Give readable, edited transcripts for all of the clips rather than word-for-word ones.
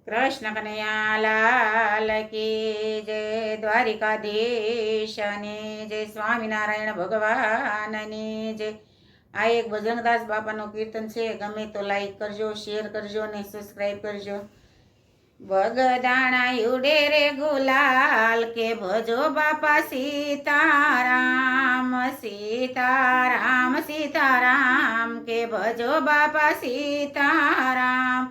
કૃષ્ણ કનૈયા લાલ કી જય, દ્વારિકાધીશની જય, સ્વામિનારાયણ ભગવાનની જય। આ એક બજરંગદાસ બાપાનું કીર્તન છે। ગમે તો લાઈક કરજો, શેર કરજો ને સબસ્ક્રાઈબ કરજો। બગદાણા ઉડે રે ગુલાલ કે ભજો બાપા સીતારામ, સીતારામ સીતારામ કે ભજો બાપા સીતારામ।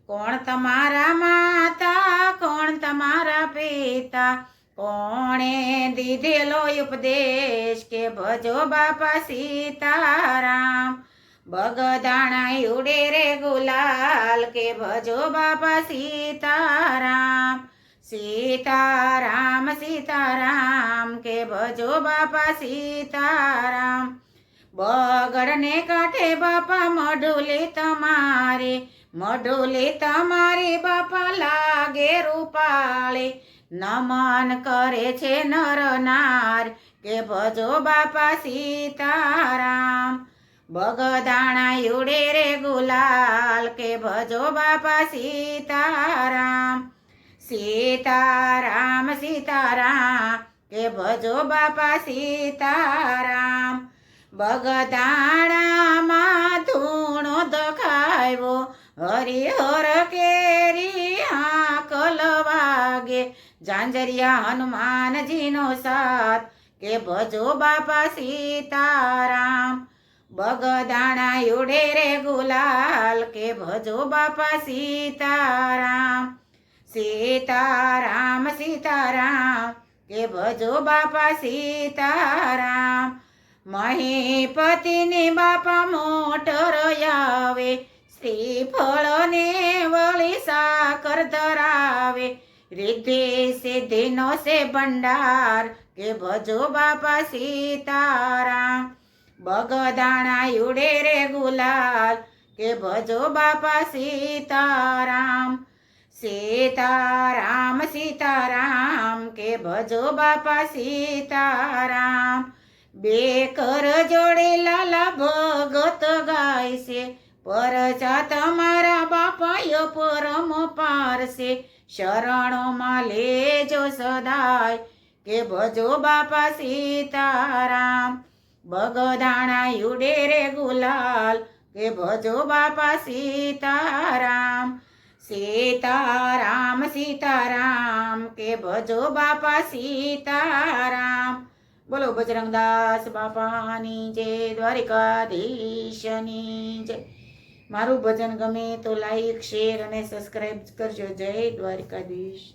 કોણ તમારા માતા, કોણ તમારા પિતા, કોણે દીધેલો ઉપદેશ કે ભજો બાપા સીતારામ। બગદાણા ઉડે રે ગુલાલ કે ભજો બાપા સીતારામ, સીતારામ સીતારામ કે ભજો બાપા સીતારામ। બગડને કાંઠે બાપા મઢુલી તમારે, મઢુલી તમારી બાપા લાગે રૂપાળી। નમન કરે છે નર નાર કે ભજો બાપા સીતારામ। બગદાણા ઉડે રે ગુલાલ કે ભજો બાપા સીતારામ, સીતારામ સીતારામ કે ભજો બાપા સીતારામ। બગદાણામાં ધૂણો દખાવ્યો, હરિહર કેરી હાકલ વાગે। ઝાંઝરિયા હનુમાનજીનો સાથ કે ભજો બાપા સીતારામ। બગદાણા ઉડે રે ગુલાલ કે ભજો બાપા સીતારામ, સીતારામ સીતારામ કે ભજો બાપા સીતારામ। મહીપતિની બાપા મોટર આવે, શ્રીફળ ને વળી સાકર ધરાવે। રિદ્ધિ સિદ્ધિનો છે ભંડાર કે ભજો બાપા સીતારામ। બગદાણા ઉડે રે ગુલાલ કે ભજો બાપા સીતારામ, સીતારામ સીતારામ કે ભજો બાપા સીતારામ। બે કર જોડે લાલા ભગત ગાય છે, પરજા તમારા બાપાય પરમ પારસે। શરણોમાં લેજો સદાય કે ભજો બાપા સીતારામ। બગદાણા ઉડે રે ગુલાલ કે ભજો બાપા સીતારામ, સીતારામ સીતારામ કે ભજો બાપા સીતારામ। બોલો બજરંગદાસ બાપાની જય, દ્વારિકાધીશની જય। મારું ભજન ગમે તો લાઈક, શેર અને સબસ્ક્રાઈબ કરજો। જય દ્વારિકાધીશ।